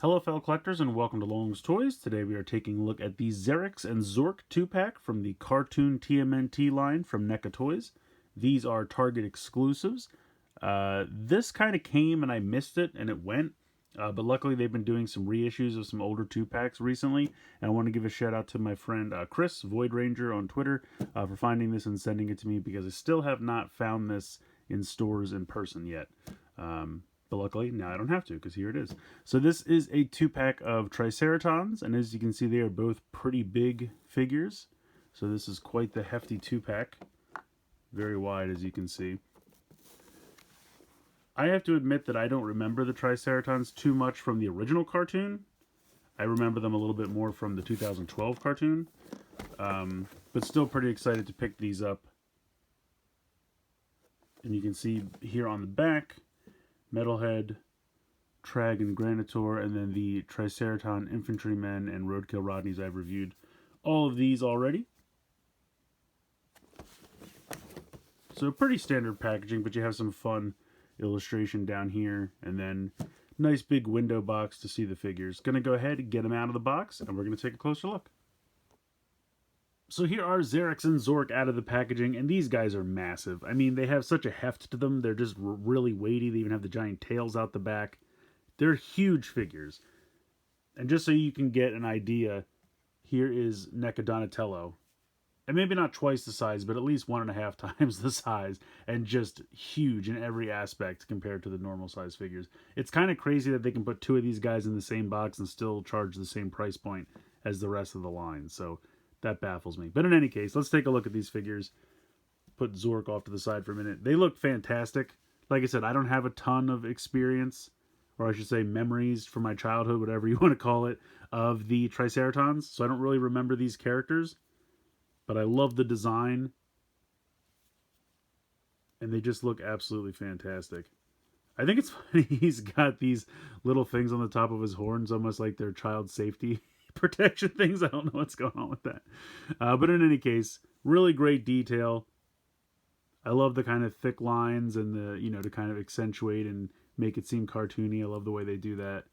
Hello fellow collectors and welcome to Long's Toys. Today we are taking a look at the Zarax and Zork 2-pack from the Cartoon TMNT line from NECA Toys. These are Target exclusives. This kind of came and I missed it and it went, but luckily they've been doing some reissues of some older 2-packs recently, and I want to give a shout out to my friend Chris, Void Ranger on Twitter, for finding this and sending it to me because I still have not found this in stores in person yet. But luckily, now I don't have to, because here it is. So this is a 2-pack of Triceratons, and as you can see, they are both pretty big figures. So this is quite the hefty 2-pack. Very wide, as you can see. I have to admit that I don't remember the Triceratons too much from the original cartoon. I remember them a little bit more from the 2012 cartoon. But still pretty excited to pick these up. And you can see here on the back, Metalhead, Trag and Granitor, and then the Triceraton Infantrymen and Roadkill Rodneys. I've reviewed all of these already. So pretty standard packaging, but you have some fun illustration down here, and then nice big window box to see the figures. Gonna go ahead and get them out of the box, and we're gonna take a closer look. So here are Zarax and Zork out of the packaging, and these guys are massive. I mean, they have such a heft to them. They're just really weighty. They even have the giant tails out the back. They're huge figures. And just so you can get an idea, here is NECA Donatello. And maybe not twice the size, but at least 1.5 times the size. And just huge in every aspect compared to the normal size figures. It's kind of crazy that they can put two of these guys in the same box and still charge the same price point as the rest of the line. So that baffles me. But in any case, let's take a look at these figures. Put Zork off to the side for a minute. They look fantastic. Like I said, I don't have a ton of experience, or I should say memories from my childhood, whatever you want to call it, of the Triceratons. So I don't really remember these characters. But I love the design. And they just look absolutely fantastic. I think it's funny he's got these little things on the top of his horns, almost like they're child safety protection things. I don't know what's going on with that. But in any case, really great detail. I love the kind of thick lines and the, to kind of accentuate and make it seem cartoony. I love the way they do that.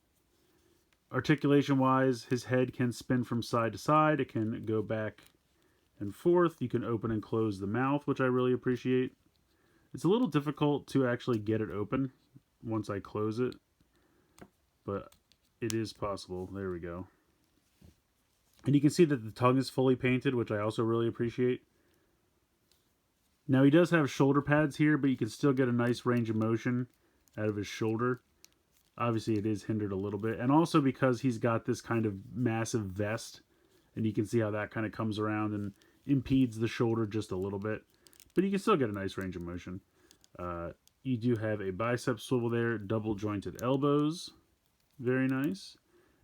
Articulation wise, his head can spin from side to side. It can go back and forth. You can open and close the mouth, which I really appreciate. It's a little difficult to actually get it open once I close it, but it is possible. There we go. And you can see that the tongue is fully painted, which I also really appreciate. Now he does have shoulder pads here, but you can still get a nice range of motion out of his shoulder. Obviously it is hindered a little bit. And also because he's got this kind of massive vest, and you can see how that kind of comes around and impedes the shoulder just a little bit. But you can still get a nice range of motion. You do have a bicep swivel there, double jointed elbows. Very nice.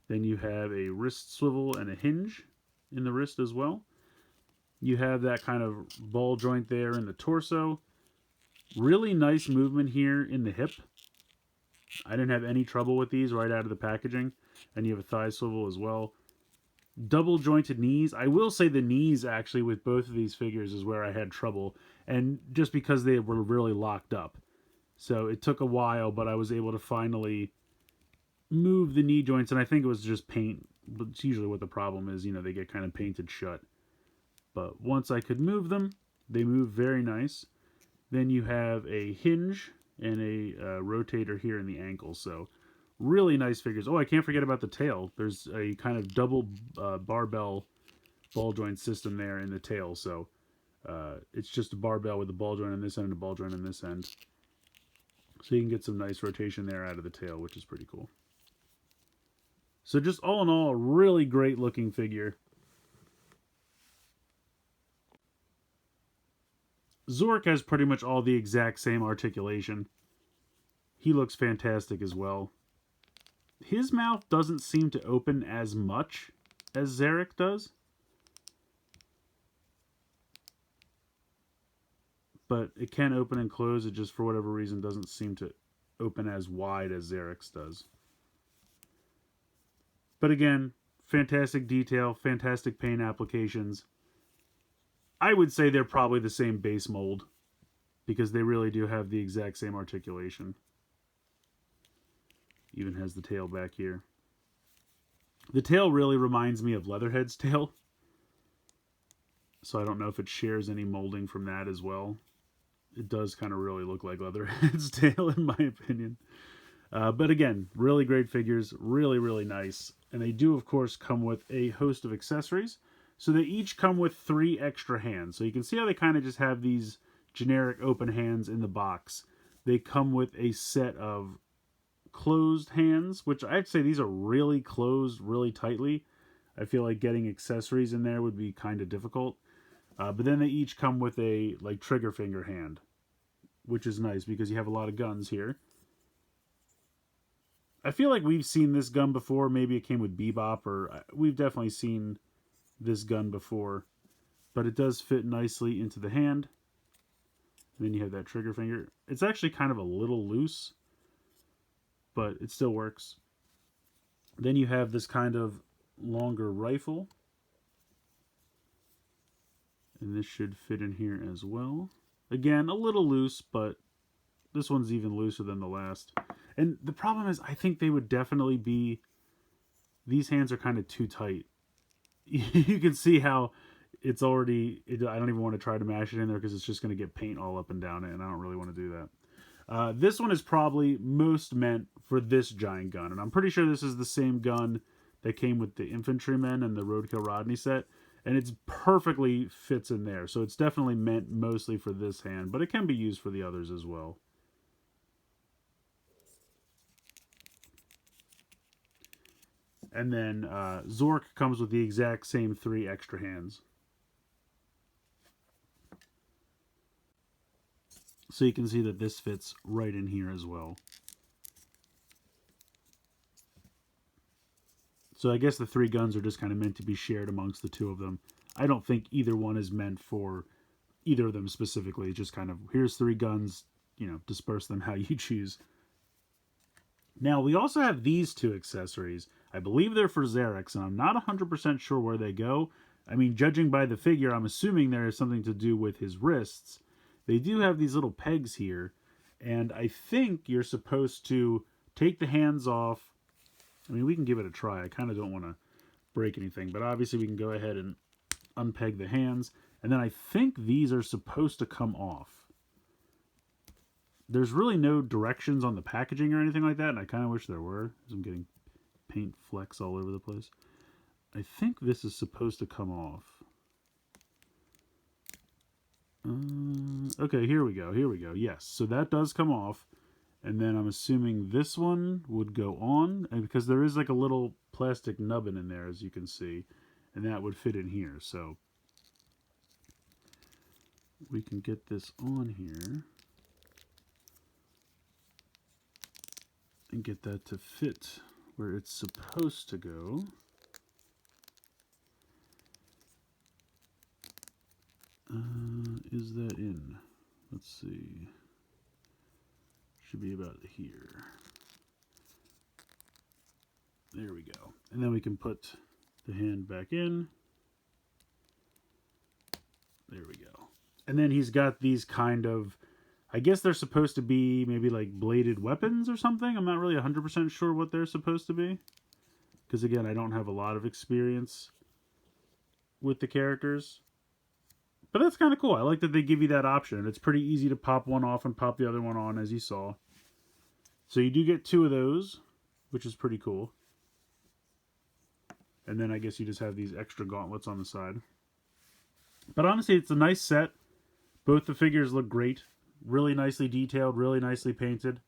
Then you have a wrist swivel and a hinge in the wrist as well. You have that kind of ball joint there in the torso. Really nice movement here in the hip. I didn't have any trouble with these right out of the packaging. And you have a thigh swivel as well. Double jointed knees. I will say the knees actually with both of these figures is where I had trouble. And just because they were really locked up. So it took a while, but I was able to finally move the knee joints, and I think it was just paint. But it's usually what the problem is, they get kind of painted shut. But once I could move them, they move very nice. Then you have a hinge and a rotator here in the ankle. So really nice figures. Oh, I can't forget about the tail. There's a kind of double barbell ball joint system there in the tail. So it's just a barbell with a ball joint on this end and a ball joint on this end. So you can get some nice rotation there out of the tail, which is pretty cool. So just all in all, a really great looking figure. Zork has pretty much all the exact same articulation. He looks fantastic as well. His mouth doesn't seem to open as much as Zarax does. But it can open and close. It just, for whatever reason, doesn't seem to open as wide as Zarax does. But again, fantastic detail, fantastic paint applications. I would say they're probably the same base mold, because they really do have the exact same articulation. Even has the tail back here. The tail really reminds me of Leatherhead's tail. So I don't know if it shares any molding from that as well. It does kind of really look like Leatherhead's tail in my opinion. But again, really great figures, really, really nice. And they do, of course, come with a host of accessories. So they each come with 3 extra hands. So you can see how they kind of just have these generic open hands in the box. They come with a set of closed hands, which I'd say these are really closed really tightly. I feel like getting accessories in there would be kind of difficult. But then they each come with a like trigger finger hand, which is nice because you have a lot of guns here. I feel like we've seen this gun before. Maybe it came with Bebop, or we've definitely seen this gun before. But it does fit nicely into the hand. And then you have that trigger finger. It's actually kind of a little loose, but it still works. Then you have this kind of longer rifle. And this should fit in here as well. Again, a little loose, but this one's even looser than the last. And the problem is, I think they would definitely be... These hands are kind of too tight. You can see how it's already... I don't even want to try to mash it in there because it's just going to get paint all up and down it, and I don't really want to do that. This one is probably most meant for this giant gun. And I'm pretty sure this is the same gun that came with the Infantrymen and the Roadkill Rodney set. And it's perfectly fits in there. So it's definitely meant mostly for this hand, but it can be used for the others as well. And then Zork comes with the exact same 3 extra hands. So you can see that this fits right in here as well. So I guess the 3 guns are just kind of meant to be shared amongst the 2 of them. I don't think either one is meant for either of them specifically. It's just kind of, here's 3 guns, you know, disperse them how you choose. Now, we also have these 2 accessories. I believe they're for Zarax, and I'm not 100% sure where they go. I mean, judging by the figure, I'm assuming there is something to do with his wrists. They do have these little pegs here, and I think you're supposed to take the hands off. I mean, we can give it a try. I kind of don't want to break anything, but obviously we can go ahead and unpeg the hands. And then I think these are supposed to come off. There's really no directions on the packaging or anything like that, and I kind of wish there were. I'm getting paint flecks all over the place. I think this is supposed to come off. Okay, here we go. Here we go. Yes, so that does come off. And then I'm assuming this one would go on, and because there is like a little plastic nubbin in there, as you can see, and that would fit in here. So we can get this on here and get that to fit where it's supposed to go. Is that in? Let's see. Should be about here. There we go. And then we can put the hand back in. There we go. And then he's got these kind of, I guess they're supposed to be maybe like bladed weapons or something. I'm not really 100% sure what they're supposed to be. Because again, I don't have a lot of experience with the characters. But that's kind of cool. I like that they give you that option. It's pretty easy to pop one off and pop the other one on, as you saw. So you do get 2 of those, which is pretty cool. And then I guess you just have these extra gauntlets on the side. But honestly, it's a nice set. Both the figures look great. Really nicely detailed, really nicely painted.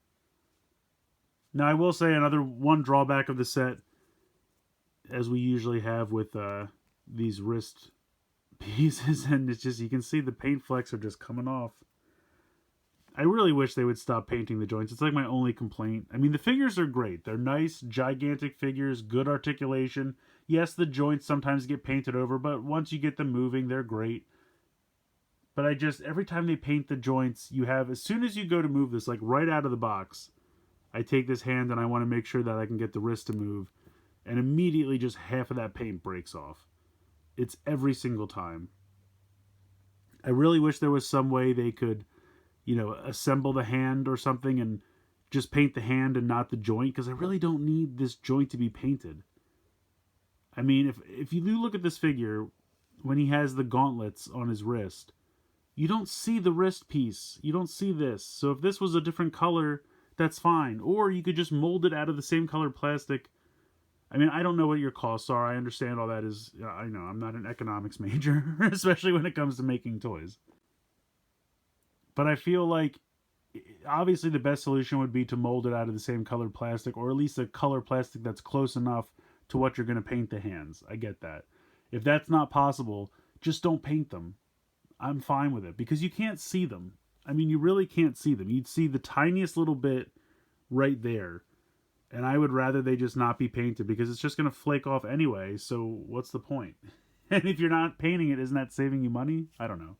Now, I will say another one drawback of the set, as we usually have with these wrist pieces, and it's just, you can see the paint flecks are just coming off. I really wish they would stop painting the joints. It's like my only complaint. I mean, the figures are great. They're nice, gigantic figures, good articulation. Yes, the joints sometimes get painted over, but once you get them moving, they're great. But I just, every time they paint the joints, you have, as soon as you go to move this, like right out of the box, I take this hand and I want to make sure that I can get the wrist to move, and immediately just half of that paint breaks off. It's every single time. I really wish there was some way they could, you know, assemble the hand or something and just paint the hand and not the joint, because I really don't need this joint to be painted. I mean, if you do look at this figure, when he has the gauntlets on his wrist, you don't see the wrist piece. You don't see this. So if this was a different color, that's fine. Or you could just mold it out of the same color plastic. I mean, I don't know what your costs are. I understand all that is. I know I'm not an economics major, especially when it comes to making toys. But I feel like obviously the best solution would be to mold it out of the same colored plastic, or at least a color plastic that's close enough to what you're going to paint the hands. I get that. If that's not possible, just don't paint them. I'm fine with it because you can't see them. I mean, you really can't see them. You'd see the tiniest little bit right there. And I would rather they just not be painted because it's just going to flake off anyway. So what's the point? And if you're not painting it, isn't that saving you money? I don't know.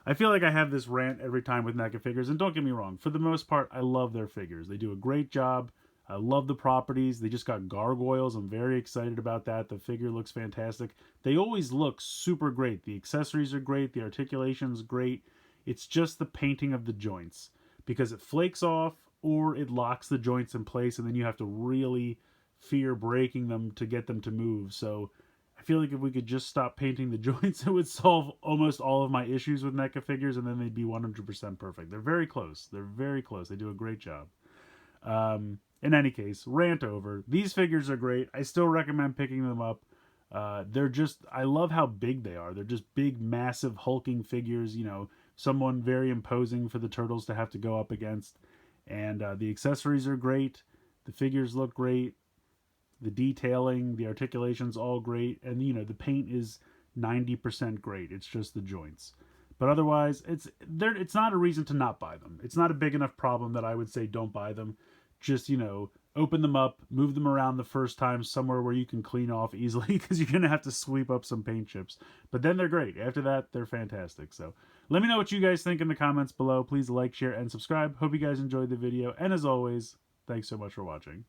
I feel like I have this rant every time with NECA figures, and don't get me wrong, for the most part, I love their figures. They do a great job. I love the properties. They just got gargoyles. I'm very excited about that. The figure looks fantastic. They always look super great. The accessories are great. The articulation's great. It's just the painting of the joints because it flakes off or it locks the joints in place, and then you have to really fear breaking them to get them to move. So I feel like if we could just stop painting the joints, it would solve almost all of my issues with NECA figures, and then they'd be 100% perfect. They're very close. They're very close. They do a great job. In any case, rant over. These figures are great. I still recommend picking them up. They're just, I love how big they are. They're just big, massive, hulking figures, you know, someone very imposing for the turtles to have to go up against. And the accessories are great. The figures look great. The detailing, the articulation's all great. And, you know, the paint is 90% great. It's just the joints. But otherwise, it's not a reason to not buy them. It's not a big enough problem that I would say don't buy them. Just, you know, open them up, move them around the first time somewhere where you can clean off easily because you're going to have to sweep up some paint chips. But then they're great. After that, they're fantastic. So let me know what you guys think in the comments below. Please like, share, and subscribe. Hope you guys enjoyed the video. And as always, thanks so much for watching.